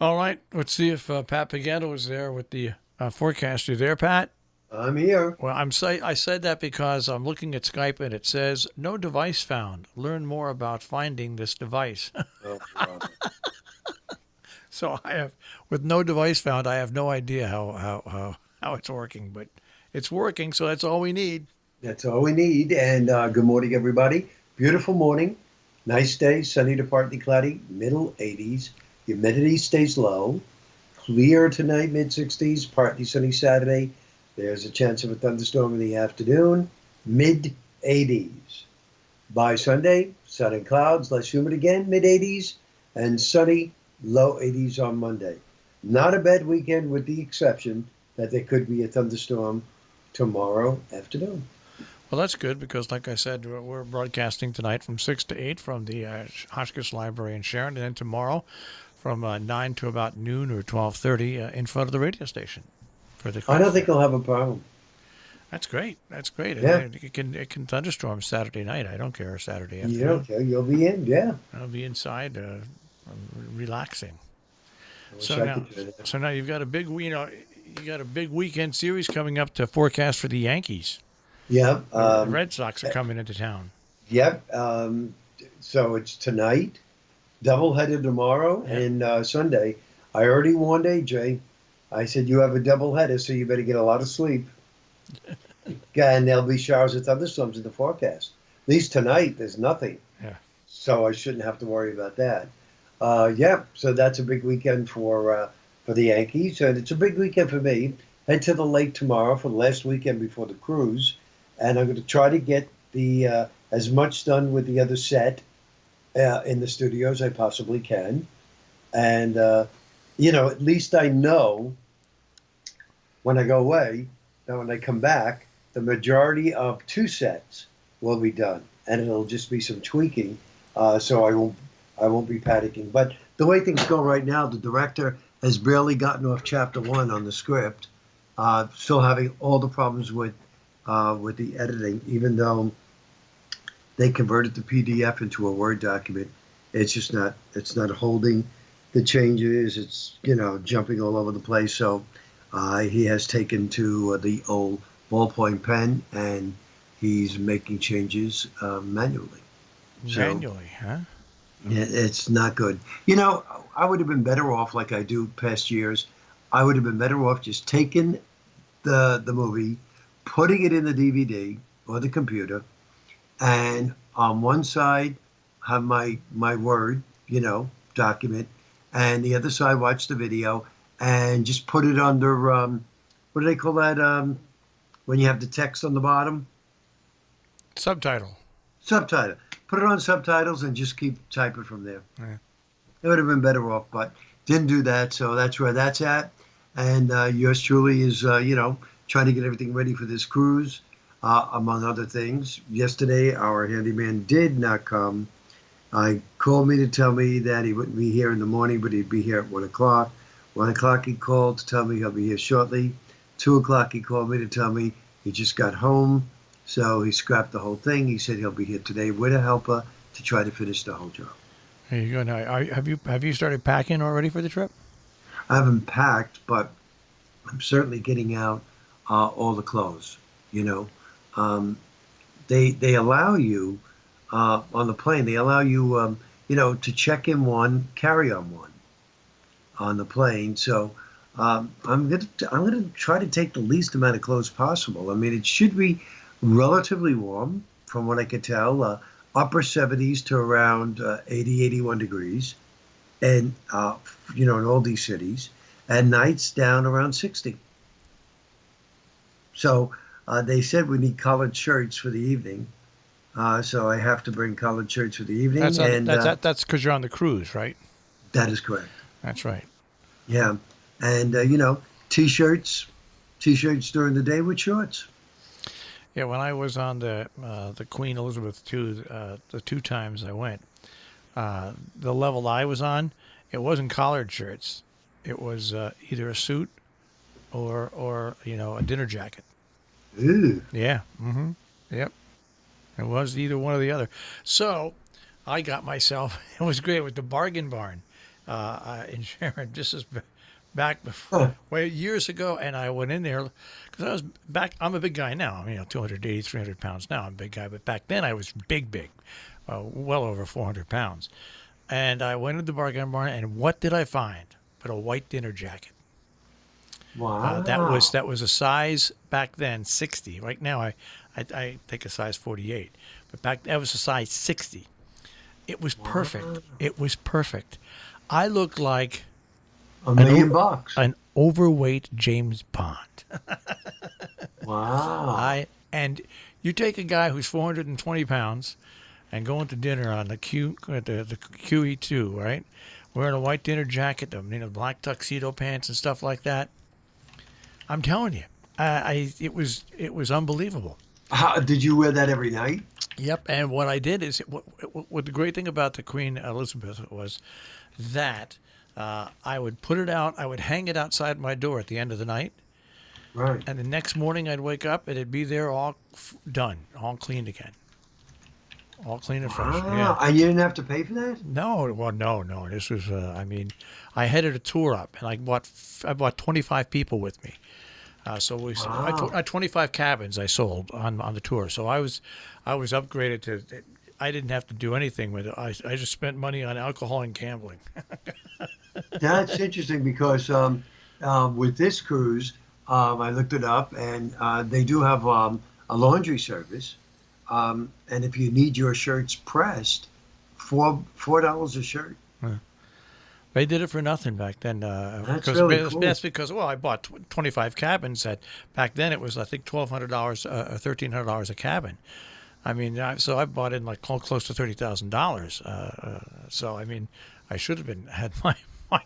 All right, let's see if Pat Pagano is there with the forecast. You there, Pat? I'm here. Well, I said that because I'm looking at Skype and it says no device found. Learn more about finding this device. Oh, brother. So I have, with no device found, I have no idea how it's working, but it's working. So that's all we need. That's all we need. And good morning, everybody. Beautiful morning. Nice day. Sunny to partly cloudy. Middle 80s. Humidity stays low. Clear tonight, mid 60s. Partly sunny Saturday. There's a chance of a thunderstorm in the afternoon. Mid 80s. By Sunday, sun and clouds, less humid again, mid 80s. And sunny, low 80s on Monday. Not a bad weekend with the exception that there could be a thunderstorm tomorrow afternoon. Well, that's good because, like I said, we're broadcasting tonight from 6 to 8 from the Hotchkiss Library in Sharon, and then tomorrow from 9 to about noon or 12:30 in front of the radio station for the I craft don't think fair. I'll have a problem. That's great. That's great. And Yeah, it can thunderstorm Saturday night. I don't care. Saturday you don't afternoon. care. You'll be in. Yeah. I'll be inside relaxing. I wish So I now, could do that. so now you've got a big, you got a big weekend series coming up to forecast for the Yankees. Yeah. The Red Sox are coming into town. Yep. So it's tonight, doubleheader tomorrow, Yeah. and Sunday. I already warned AJ. I said, you have a doubleheader, so you better get a lot of sleep. Yeah, and there'll be showers of thunderstorms in the forecast. At least tonight, there's nothing. Yeah. So I shouldn't have to worry about that. Yeah, so that's a big weekend for the Yankees, and it's a big weekend for me. Head to the lake tomorrow for the last weekend before the cruise, and I'm going to try to get the as much done with the other set in the studio as I possibly can, and at least I know when I go away that when I come back, the majority of two sets will be done, and it'll just be some tweaking. So I won't be panicking. But the way things go right now, the director has barely gotten off chapter one on the script. Still having all the problems with the editing, even though they converted the PDF into a Word document. It's just not. It's not holding the changes. It's jumping all over the place. So he has taken to the old ballpoint pen and he's making changes manually. So Manually, huh? it's not good. I would have been better off, like I do past years. I would have been better off just taking the movie, putting it in the DVD or the computer, and on one side have my Word, document, and the other side watch the video, and just put it under what do they call that? When you have the text on the bottom, Subtitle. subtitle. Put it on subtitles and just keep typing from there. Yeah. It would have been better off, but didn't do that. So that's where that's at. And yours truly is, trying to get everything ready for this cruise, among other things. Yesterday, our handyman did not come. I called me to tell me that he wouldn't be here in the morning, but he'd be here at 1 o'clock. 1 o'clock, he called to tell me he'll be here shortly. 2 o'clock, he called me to tell me he just got home. So he scrapped the whole thing. He said he'll be here today with a helper to try to finish the whole job. There you go. Now, have you started packing already for the trip? I haven't packed, but I'm certainly getting out all the clothes. You know, they allow you on the plane. They allow you to check in one, carry on one on the plane. So I'm gonna try to take the least amount of clothes possible. I mean, it should be relatively warm from what I could tell. Upper 70s to around 80, 81 degrees, and in all these cities, and nights down around 60. So they said we need collared shirts for the evening. So I have to bring collared shirts for the That's evening, on. and That's because you're on the cruise, right? that is correct. That's right. Yeah, and t-shirts, t-shirts during the day with shorts. Yeah, when I was on the Queen Elizabeth II, the two times I went, the level I was on, it wasn't collared shirts. It was either a suit or a dinner jacket. Ooh, Yeah. Mm-hmm. Yep. It was either one or the other. So I got myself. It was great with the bargain barn. in Sharon. This is back before, Huh. way years ago, and I went in there because I was back. I'm a big guy now. I'm 280, 300 pounds now. I'm a big guy, but back then I was big, well over 400 pounds. And I went into the bargain barn, and what did I find? But a white dinner jacket. Wow. That was a size back then 60. Right now I take a size 48, but back that was a size 60. It was perfect. Wow. It was perfect. I looked like $1,000,000. an overweight James Bond. Wow. And you take a guy who's 420 pounds and going to dinner on the QE2, right? Wearing a white dinner jacket, black tuxedo pants and stuff like that. I'm telling you, it was unbelievable. How, did you wear that every night? Yep. And what I did is, what the great thing about the Queen Elizabeth was that I would put it out, I would hang it outside my door at the end of the night. Right. And the next morning I'd wake up and it'd be there all done, all cleaned again. All clean and fresh. Wow. Yeah. And you didn't have to pay for that? No, well, no. This was, I headed a tour up, and I bought 25 people with me. So Wow. I 25 cabins I sold on the tour. So I was upgraded to. I didn't have to do anything with it. I just spent money on alcohol and gambling. That's interesting because with this cruise, I looked it up, and they do have a laundry service. And if you need your shirts pressed, $4 a shirt. They did it for nothing back then. That's really cool. That's because I bought 25 cabins. That back then it was I think $1,200 or $1,300 a cabin. So I bought in like close to $30,000. So I should have had my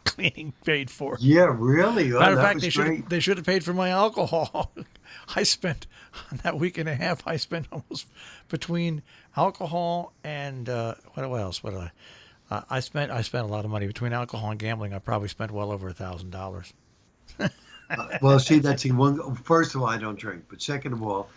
cleaning paid for. Yeah, really. Oh, Matter of that fact, was great. they should have paid for my alcohol. I spent on that week and a half. I spent almost between alcohol and what else? What did I spent a lot of money between alcohol and gambling. I probably spent well over $1,000. Well, see, that's the one. First of all, I don't drink, but second of all,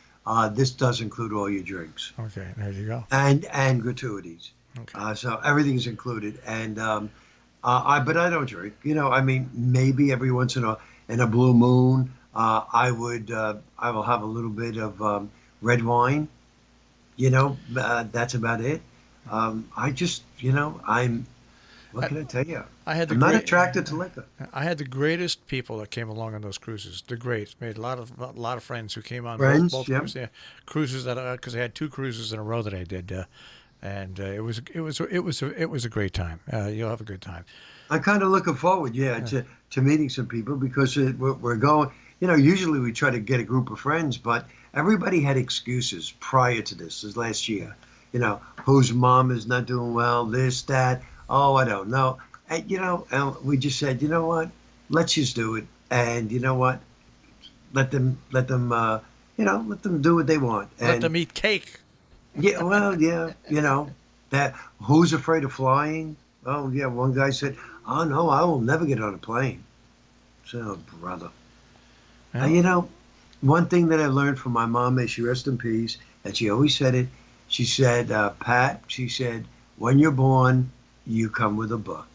this does include all your drinks Okay, there you go. and gratuities. Okay. So everything's included, and but I don't drink. Maybe every once in a blue moon, I will have a little bit of red wine. That's about it. I just, what can I tell you? I'm not attracted to liquor. I had the greatest people that came along on those cruises. The greats. Made a lot of friends who came on Friends, both yep. cruises. Yeah, cruises because I had 2 cruises in a row that I did, and it was a great time. You'll have a good time. I'm kind of looking forward, to meeting some people because we're going. Usually we try to get a group of friends, but everybody had excuses prior to this last year. Whose mom is not doing well, this, that. Oh, I don't know. And, and we just said, you know what? Let's just do it. And you know what? Let them do what they want. Let them eat cake. Yeah, well, yeah, that who's afraid of flying? Oh, yeah, one guy said, oh, no, I will never get on a plane. So, brother. Yeah. One thing that I learned from my mom, may she rest in peace, and she always said it, she said, Pat, she said, when you're born, you come with a book.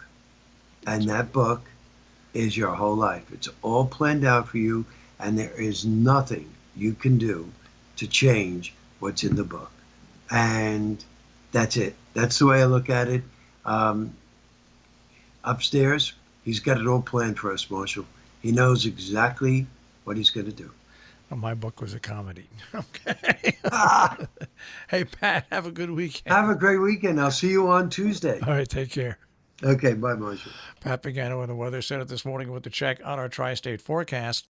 And that book is your whole life. It's all planned out for you, and there is nothing you can do to change what's in the book. And that's it. That's the way I look at it. Upstairs, he's got it all planned for us, Marshall. He knows exactly what he's going to do. Well, my book was a comedy. Okay. Hey, Pat, have a good weekend. Have a great weekend. I'll see you on Tuesday. All right, take care. Okay, bye, Marshall. Pat Pagano in the Weather Center this morning with the check on our tri-state forecast.